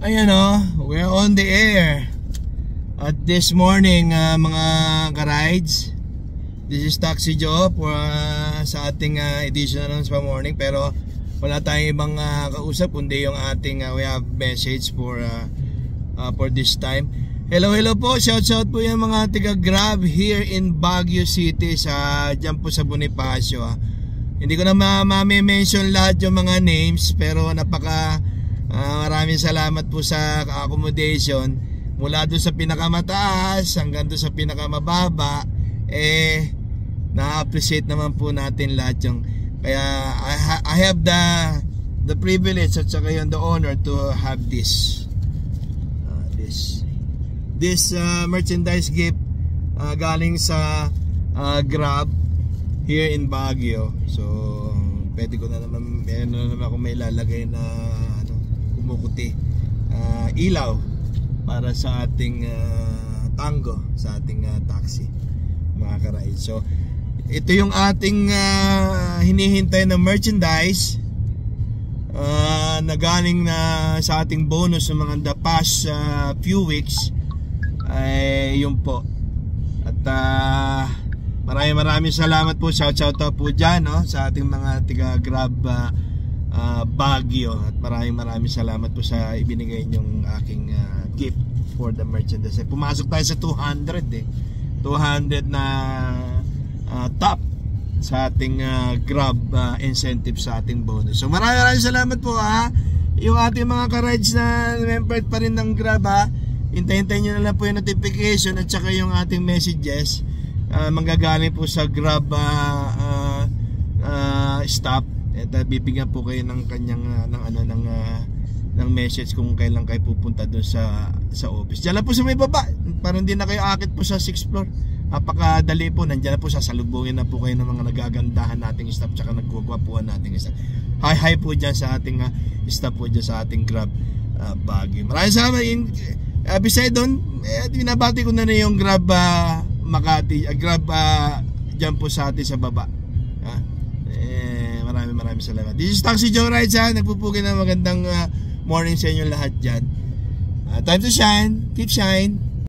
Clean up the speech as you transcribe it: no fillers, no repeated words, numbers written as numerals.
Ayan we're on the air. At this morning mga ka-rides, this is Taxi Joe for sa ating edition ng sa morning. Pero wala tayong ibang kausap kundi yung ating we have message for this time. Hello po, shout po yung mga tiga Grab here in Baguio City dyan po sa Bonifacio. Hindi ko na ma-mention lahat yung mga names, pero maraming salamat po sa accommodation mula doon sa pinakamataas hanggang doon sa pinakamababa. Na-appreciate naman po natin lahat yung kaya I have the privilege at saka yung the honor to have this merchandise gift galing sa Grab here in Baguio. So pwede ko na naman ako may lalagay na kumukuti ilaw para sa ating tango, sa ating taxi mga ka-ride. So ito yung ating hinihintay na merchandise na galing sa ating bonus ng mga the past few weeks. Ay yun po. At maraming salamat po, shout po dyan sa ating mga tiga Grab Baguio. At maraming salamat po sa ibinigay nyong aking gift for the merchandise. Pumasok tayo sa 200 na top sa ating Grab incentive sa ating bonus. So maraming salamat po yung ating mga ka-rides na member pa rin ng Grab Hintayin nyo na lang po yung notification at saka yung ating messages manggagaling po sa Grab staff. At bibigyan po kayo ng kanyang ng message kung kailan kayo pupunta doon sa office. Diyan lang po sa may baba, para hindi na kayo akit po sa 6th floor. Napakadali po, nandiyan na po, sasalubungin na po kayo ng mga nagagandahan nating staff tsaka nagkukwapuan nating staff. Hi po dyan sa ating staff po dyan sa ating Grab Baguio. Maraming salamat. Beside doon, binabati ko na yung Grab Makati, Grab dyan po sa atin sa baba. Maraming salamat. This is Taxi Joe Rides nagpupugi ng magandang morning sa inyo lahat dyan. Time to shine, keep shine.